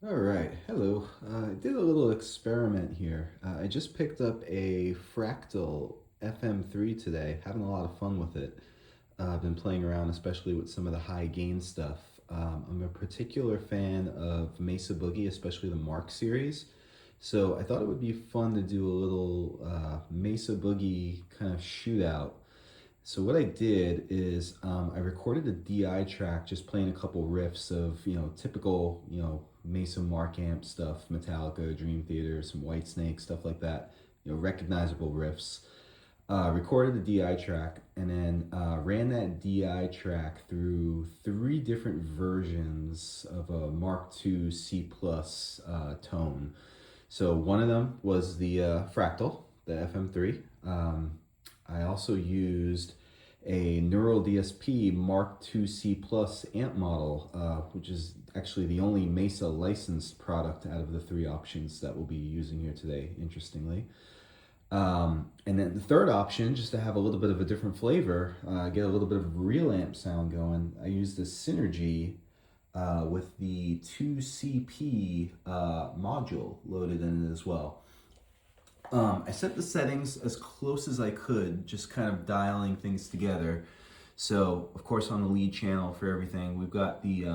All right, hello. I did a little experiment here. I just picked up a Fractal FM3 today, having a lot of fun with it. I've been playing around, especially with some of the high gain stuff. I'm a particular fan of Mesa Boogie, especially the Mark series. So I thought it would be fun to do a little Mesa Boogie kind of shootout. So what I did is I recorded a DI track, just playing a couple riffs of typical Mesa Mark amp stuff, Metallica, Dream Theater, some Whitesnake, stuff like that. Recognizable riffs. Recorded the DI track and then ran that DI track through three different versions of a Mark II C plus tone. So one of them was the Fractal, the FM3. I also used a Neural DSP Mark IIC Plus amp model, which is actually the only Mesa licensed product out of the three options that we'll be using here today, interestingly. And then the third option, just to have a little bit of a different flavor, get a little bit of real amp sound going, I used the Synergy with the 2CP module loaded in it as well. I set the settings as close as I could, just kind of dialing things together. So, of course, on the lead channel for everything, we've got the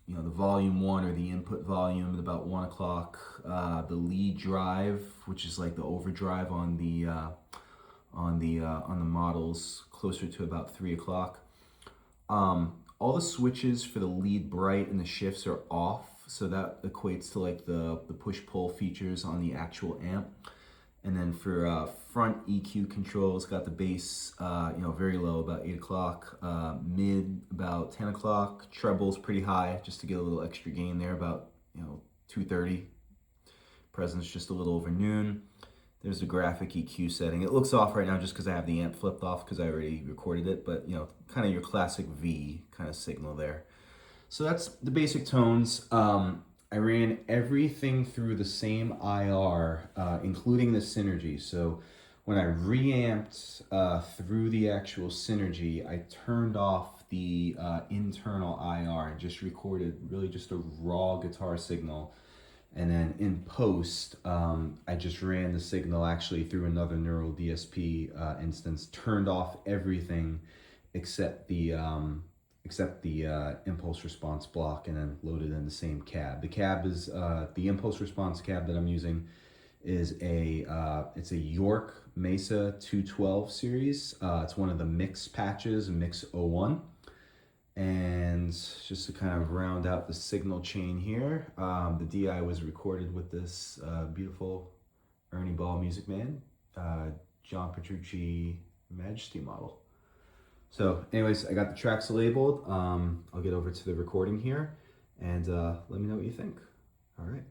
the volume 1 or the input volume at about 1 o'clock. The lead drive, which is like the overdrive on the models, closer to about 3 o'clock. All the switches for the lead bright and the shifts are off, so that equates to like the push-pull features on the actual amp. And then for front EQ controls, got the bass, very low, about 8 o'clock, mid about 10 o'clock, trebles pretty high, just to get a little extra gain there, about 2:30. Presence just a little over noon. There's the graphic EQ setting. It looks off right now just because I have the amp flipped off because I already recorded it, but kind of your classic V kind of signal there. So that's the basic tones. I ran everything through the same IR, including the Synergy. So when I reamped through the actual Synergy, I turned off the internal IR and just recorded really just a raw guitar signal. And then in post, I just ran the signal actually through another Neural DSP instance, turned off everything except the impulse response block, and then loaded in the same cab. The cab is the impulse response cab that I'm using is it's a York Mesa 212 series. It's one of the mix patches, Mix 01. And just to kind of round out the signal chain here, the DI was recorded with this beautiful Ernie Ball Music Man, John Petrucci Majesty model. So anyways, I got the tracks labeled. I'll get over to the recording here and let me know what you think. All right.